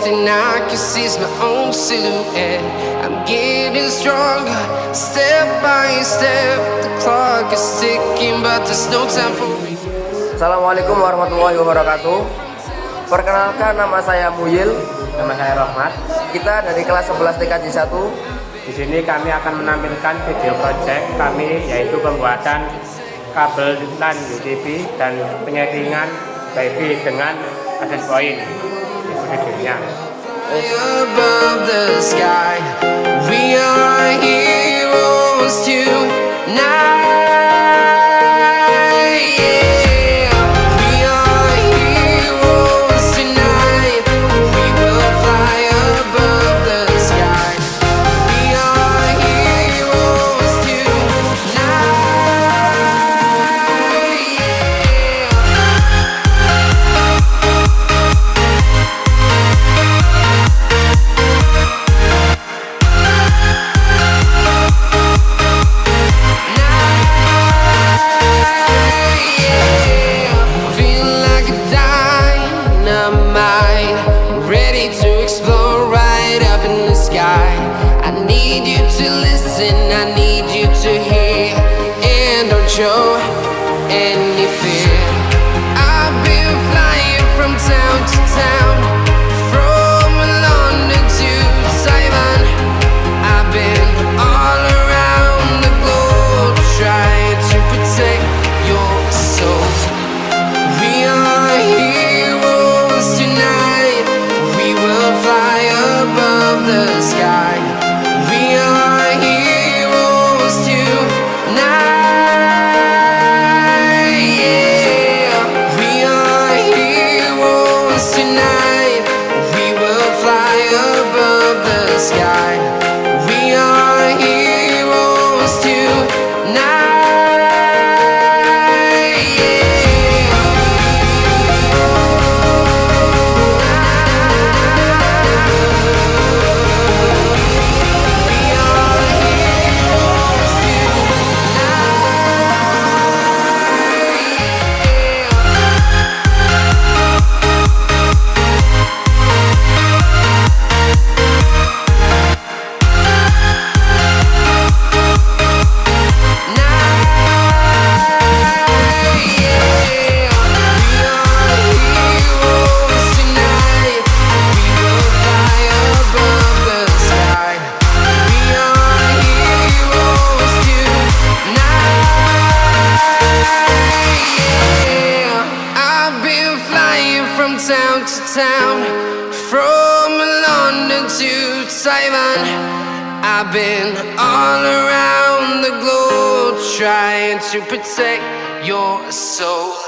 thing I can see is my own silhouette. I'm getting stronger, step by step. The clock is ticking, but there's no time for me. Assalamualaikum warahmatullahi wabarakatuh. Perkenalkan, nama saya Muyil. Nama saya Rahmat. Kita dari kelas 11 TKJ 1. Di sini kami akan menampilkan video project kami, yaitu pembuatan kabel LAN UTP dan penyaringan WiFi dengan access point. Itu videonya. Above the sky, we are heroes tonight. Show any fear. I've been flying from town to town, from London to Taiwan. I've been all around the globe trying to protect your soul. We are heroes tonight. We will fly above the sky. We are heroes tonight. Town to town, from London to Taiwan. I've been all around the globe trying to protect your soul.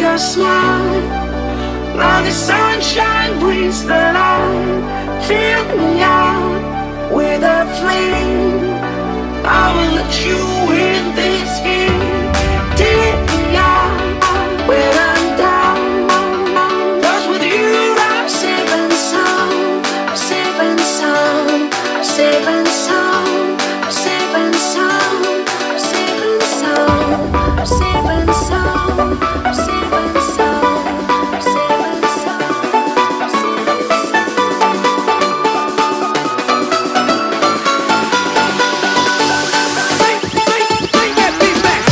your smile. Now the sunshine brings the light. Fill me out with a flame. I will let you in this game. Take me out when I'm down. 'Cause with you I'm safe and sound. I'm safe and sound. I'm safe and sound. I'm safe and sound. I'm safe and sound. I'm safe and sound. I'm safe and sound. I'm safe and sound. I'm safe and Bring that beat back.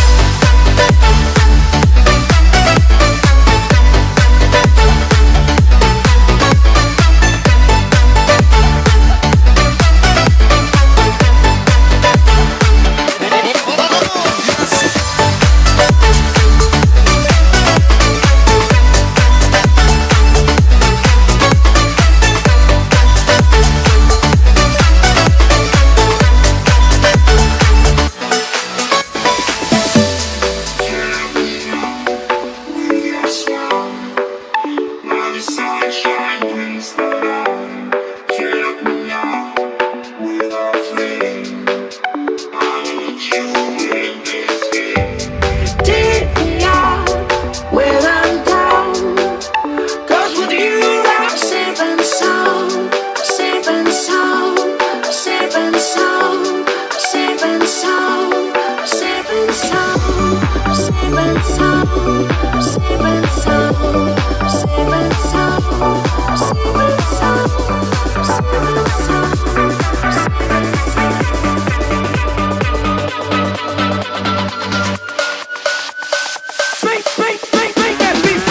Take me out when I'm down. 'Cause with you I'm safe and sound. I'm safe and sound. I'm safe and sound. I'm safe and sound. I'm safe and sound. I'm safe and sound. I'm safe and sound. I'm safe and sound. I'm safe and sound. I'm safe and sound. I'm safe and sound. Bring that beat.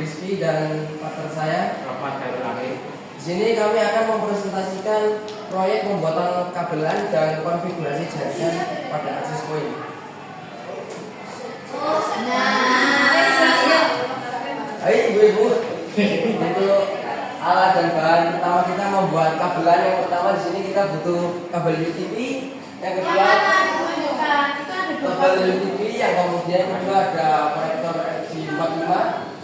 Rizky dan partner saya. Rahmat Khairul Akhir. Di sini kami akan mempresentasikan proyek pembuatan kabelan dan konfigurasi jaringan pada akses point. Hai ibu-ibu, untuk alat dan bahan pertama kita membuat kabelan. Yang pertama di sini kita butuh kabel UTP, yang kedua kabel UTP, yang kemudian kedua ada konektor RJ45,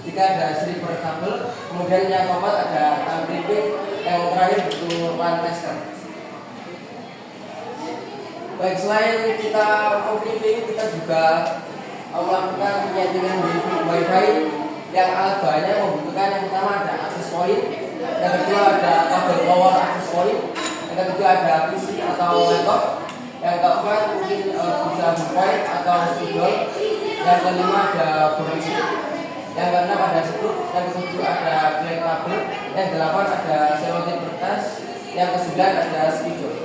tiga ada stripper kabel, kemudian yang keempat ada time clipping, yang terakhir butuh LAN tester. Baik, selain kita clipping, kita juga melakukan penyetingan wifi. Yang alat bahannya membutuhkan yang pertama ada access point, yang kedua ada kabel power access point, yang ketiga ada PC atau laptop, yang keempat mungkin bisa point atau spidol, yang kelima ada boring, yang keenam ada skrup, yang ketujuh ada plate kabel, yang delapan ada selotip kertas, yang kesembilan ada spidol.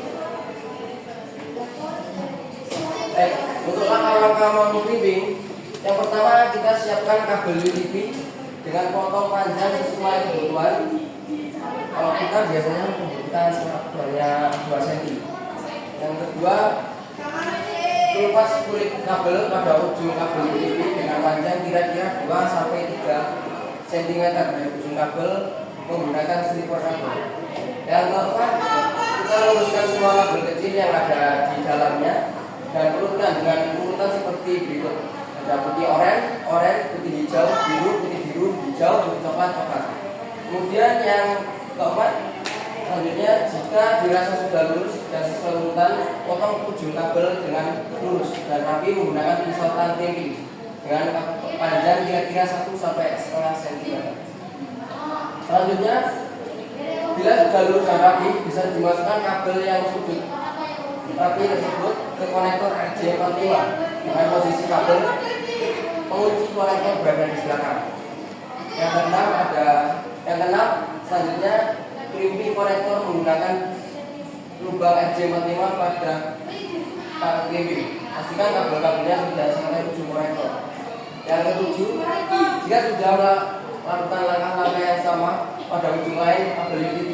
Untuk langkah-langkah memclipping, yang pertama kita siapkan kabel UTP dengan potong panjang sesuai kebutuhan. Kalau kita biasanya membutuhkan sebanyak 2 cm. Yang kedua, lepas kulit kabel pada ujung kabel UTP dengan panjang kira-kira 2-3 cm dari ujung kabel menggunakan stripper kabel. Yang keempat, kita luruskan semua kabel kecil yang ada di dalamnya dan urutkan dengan urutan seperti berikut. Ada putih oranye, putih hijau, biru, hijau, putih coklat. Kemudian yang keempat, selanjutnya jika dirasa sudah lurus dan sesuai urutan, potong ujung kabel dengan lurus dan rapi menggunakan pisau tamping dengan panjang kira-kira 1-1,5 cm. Selanjutnya, bila sudah lurus dan rapi, bisa dimasukkan kabel yang sudut tapi tersebut ke konektor RJ45 dengan posisi kabel pengunci konektor berada di belakang. Yang keenam selanjutnya kelimpi konektor menggunakan lubang RJ45 pada kelimpi. Pastikan kabel-kabelnya sudah sampai ujung konektor. Yang ketujuh, jika sudah melakukan langkah-langkah yang sama pada ujung lain kabel UTP.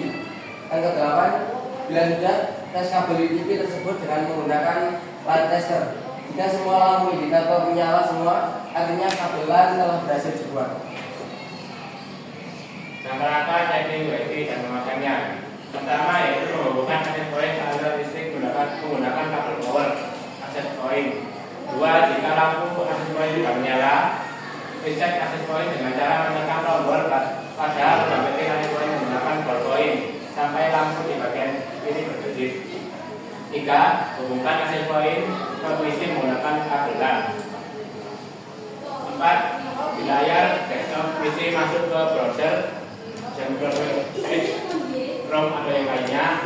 Yang kedelapan, bila sudah tes kabel UTP tersebut dengan menggunakan light tester. Jika semua lampu indikator menyala semua, artinya kabel LAN telah berhasil dibuat. Rangka-rangka setting WiFi dan memasangnya. Pertama yaitu menghubungkan akses point ke aliran listrik menggunakan kabel power akses point. Dua, jika lampu akses point tidak menyala, reset akses point dengan cara menekan tombol pada lubang penting akses point menggunakan ballpoint sampai lampu di bagian kiri berduduk. Tiga, hubungkan akses point ke PC menggunakan kabel LAN. Empat, di layar desktop PC masuk ke browser Edge, Chrome atau yang lainnya.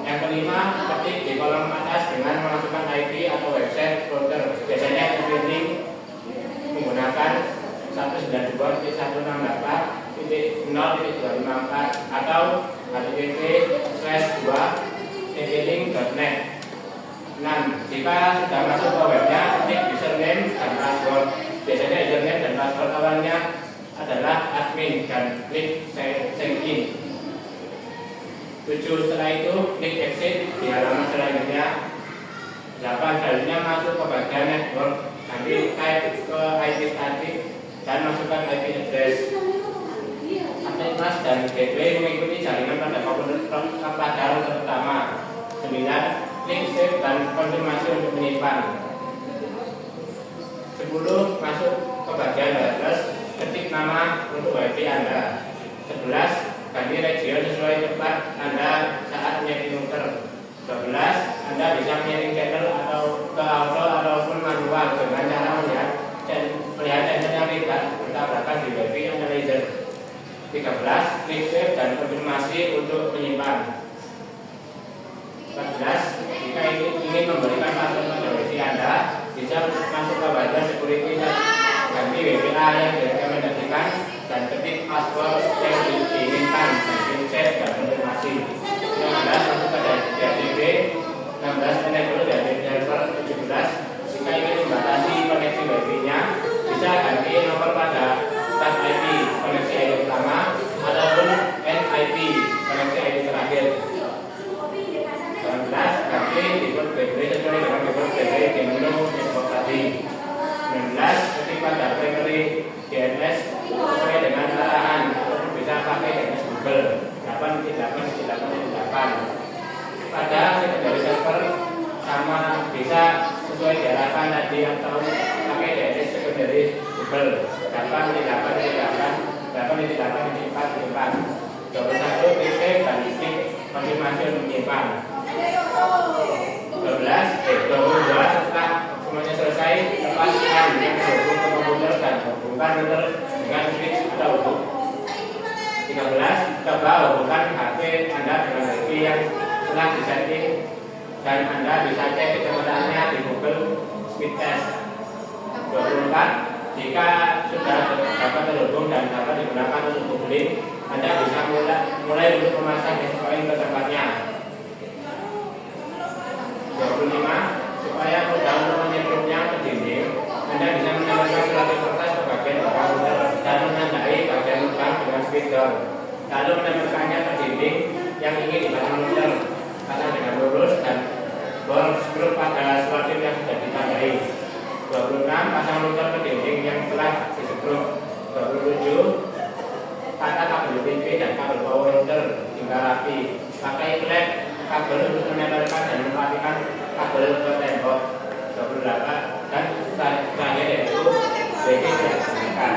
Yang kelima, ketik di kolom atas dengan memasukkan IP atau website router. Biasanya terpilih menggunakan 192.168.0.254 atau http://2.link.net. 6. Jika sudah masuk ke webnya, ketik username dan password. Biasanya username dan password awalnya adalah admin dan klik sign in. 7. Setelah itu klik exit di halaman selanjutnya. 8. Selanjutnya masuk ke bagian network, ambil type ke IP static dan masukkan IP address. Aktivitas dan gateway mengikuti jaringan pada komputer pertama. 9. Klik save dan konfirmasi untuk menyimpan. 10. Masuk ke bagian address, ketik nama untuk WiFi Anda. 11. Ganti region sesuai tempat Anda saat menyeting router. 12. Anda bisa menyeting channel atau ke auto ataupun manual dengan cara melihat channel yang tidak bertabrakan di WiFi analyzer. 13. Klik save dan konfirmasi untuk menyimpan. 14. Jika ingin memberikan password pada WiFi Anda, bisa masuk ke bagian security dan ganti WPA yang direkomendasikan dan ketik password yang diinginkan dan klik save dan konfirmasi. 15. Masuk ke DHCP. 16. Enable dari server. 17. Jika ingin membatasi koneksi WiFi-nya, bisa ganti nomor pada start IP koneksi ID pertama ataupun end IP koneksi ID terakhir. 19. Ganti default gateway sesuai dengan default gateway di menu network tadi. 19. Ketik pada primary DNS sesuai dengan arahan ataupun bisa pakai DNS Google 8.8.8. Pada secondary server sama bisa sesuai diarahkan tadi atau pakai DNS secondary Google 8.8.8.4.4. 21. Klik save dan klik konfirmasi untuk menyimpan. 22. Setelah semuanya selesai, lepaskan yang terhubung ke komputer dan hubungkan router dengan switch atau hubung. 13. Coba hubungkan HP Anda dengan WiFi yang telah disetting dan Anda bisa cek kecepatannya di Google Speed Test. 24. Jika sudah dapat terhubung dan dapat digunakan untuk googling, Anda bisa mulai untuk memasang point ke tempatnya. 25. Supaya mudah untuk menyetrumnya ke dinding, Anda bisa menambahkan surat kertas ke bagian belakang router dan menandai bagian lubang dengan spidol, lalu menempelkannya ke dinding yang ingin dipasang router. Pasang dengan lurus dan bor skrup pada slot yang sudah ditandai. 26. Pasang router ke dinding yang telah diskrup. 27. Tata kabel UTP dan kabel power router hingga rapi. Pakai klep kabel untuk menempelkan dan mematikan kabel ke tembok. 28. Dan terakhir yaitu WiFi diaktifkan.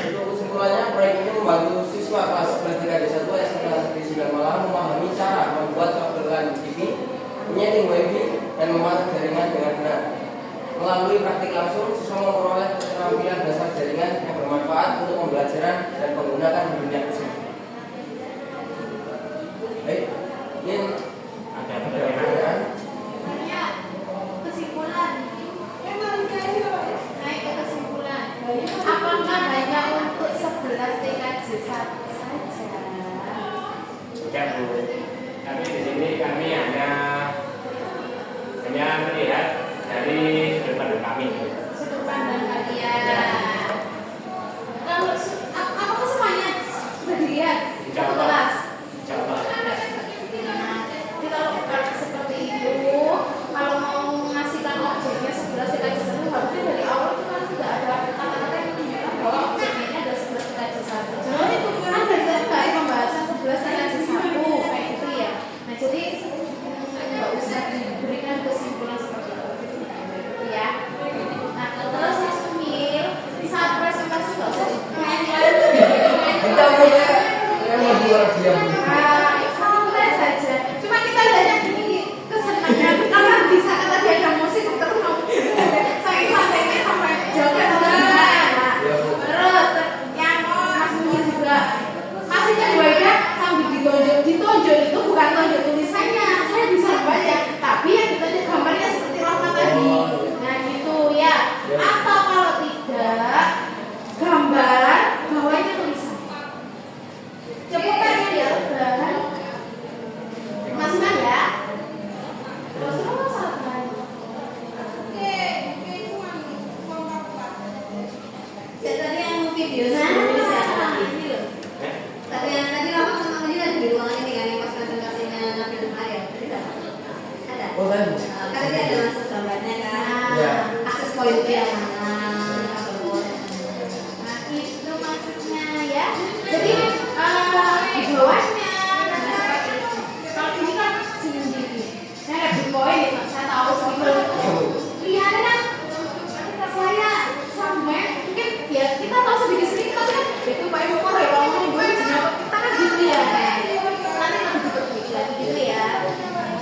Untuk kesimpulannya, proyek ini membantu siswa kelas 11 TKJ 1 SMK Negeri 9 Malang memahami cara membuat kabel LAN UTP, menyeting WiFi, dan memasang jaringan dengan benar. Melalui praktik langsung, siswa memperoleh keterampilan dasar jaringan yang bermanfaat untuk pembelajaran dan menggunakan dunia kerja. Baik, ingin Ada pertanyaan? pertanyaan? Kesimpulan. Naik ke kesimpulan. Apakah hanya untuk 11 TKJ saja? Bukan Bu, tapi di sini kami hanya melihat dari sudut pandang kami. Sudut pandang kalian. Kalau apakah semuanya sudah dilihat? Insya Satu Allah. kelas. Insya Allah. Jadi kalau seperti itu, kalau mau mengasihkan objeknya 11 TKJ satu, harusnya dari awal itu kan sudah ada kata-kata yang menunjukkan bahwa objeknya ini ada 11 TKJ satu. Jadi kan dari tadi kayak pembahasan 11 TKJ satu kayak gitu ya. Nah jadi nggak usah diberikan kesimpulan seperti itu, gitu ya. Nah terus Mas Umil saat presentasi nggak usah main-main. Kita mulai yang membuat dia Santai saja. Cuma kita lihatnya gini kesenangan karena bisa kata dia ada musik terus mau santai-santainya sampai jawabnya terus yang Mas Munir juga kasihnya Bu Aida sambil ditonjok itu bukan tonjok tulisannya, saya bisa baca, tapi yang ditonjok gambarnya seperti Rahma tadi. Nah gitu ya. Atau kalau tidak gambar bawahnya tulisan. Ceputannya dia rebahan. Masukkan ya. Terus sabar. Tadi yang video sebelumnya saya akan ini loh. Tapi yang tadi Rahmat sama Munir ada di ruangan ini kan yang pas presentasinya Nabi Ayat. Tidak ada. Oh, saya. Kan tadi ada masuk gambarnya kan. Iya. Akses point itu yang mana? Nah, itu maksudnya ya. Jadi di bawahnya kalau ini kan sendiri. Nah, ada di poin itu saya tahu sebelum lihatnya kan saya sampai mungkin ya kita tahu sedikit-sedikit tapi kan itu Pak Ibu Koro ya kalau ngomong gue kita kan gitu ya. Nanti kan diperbaiki lagi gitu ya.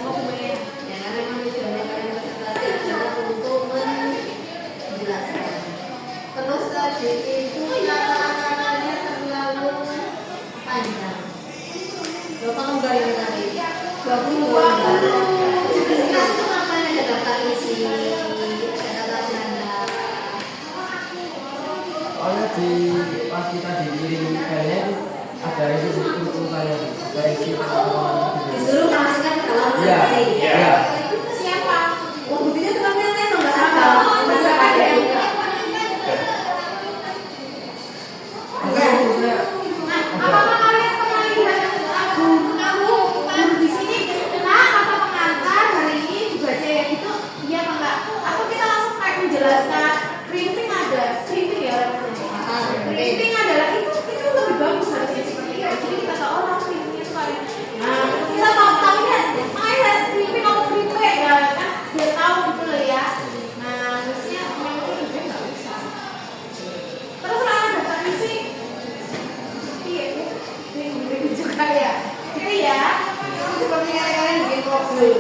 Ngomongin Ya karena memang tujuannya kalian presentasi adalah untuk menjelaskan. Terus tadi itu kata-katanya terlalu panjang. Berapa lembar ini tadi? 22 lembar. Jadi sekarang itu namanya ada daftar isi, ada daftar tanda. Soalnya di pas kita dikirim filenya itu ada itu urutannya, ada isi Disuruh masukkan ke dalam Iya, presentasi. iya. siapa? Oh, buktinya tukangnya saya nggak apa. Masa ada yang enggak? Apakah kalian pernah lihat guru di sini nah kata pengantar hari ini dibaca yang itu iya apa enggak? Atau kita langsung kayak menjelaskan printing ya printing adalah itu lebih bagus harusnya seperti itu. Jadi kita tahu orang printingnya itu kayak nah kita tahu ya makanya printing atau printing ya kan biar tahu gitu loh ya. Nah harusnya memang itu lebih nggak bisa. Terus kalau ada daftar isi iya, ini juga ya. Ini ya. Seperti kalian bikin problem.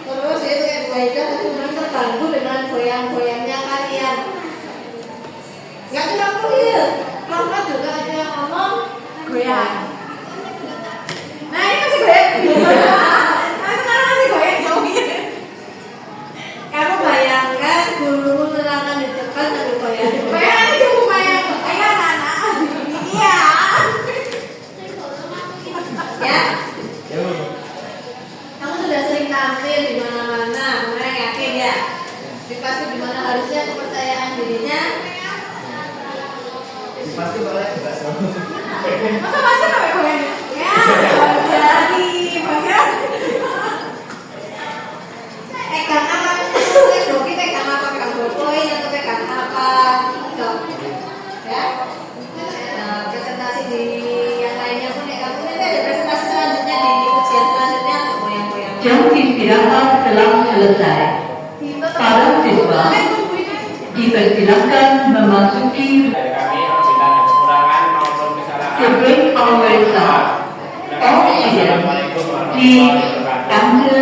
Terus itu kayak baiknya kemudian terganggu dengan goyang-goyangnya kalian. Nggak cuma kuliah, karena juga ada yang ngomong Goyang. Nah ini masih goyang. Nah sekarang masih goyang jauhnya. kamu bayangkan guru menerangkan di depan tapi goyang. Goyang aja lumayan. Ayo anak-anak. Iya. Ya, Ya, kamu sudah sering tampil di mana-mana, mulai yakin ya. Di pasti di mana harusnya kepercayaan dirinya. pasti boleh enggak sama. Masa masih sampai goyang? Ya. Jadi goyang. Pegang apa? Doki pegang apa? Pegang ballpoint atau pegang apa? Dok. Ya. Nah, presentasi di yang lainnya pun ya kamu nanti ada presentasi selanjutnya di ujian selanjutnya untuk goyang-goyang. Jam istirahat telah selesai. Para siswa dipersilakan memasuki Dari kami apabila ada kekurangan maupun kesalahan. the break hour is up. All students, please enter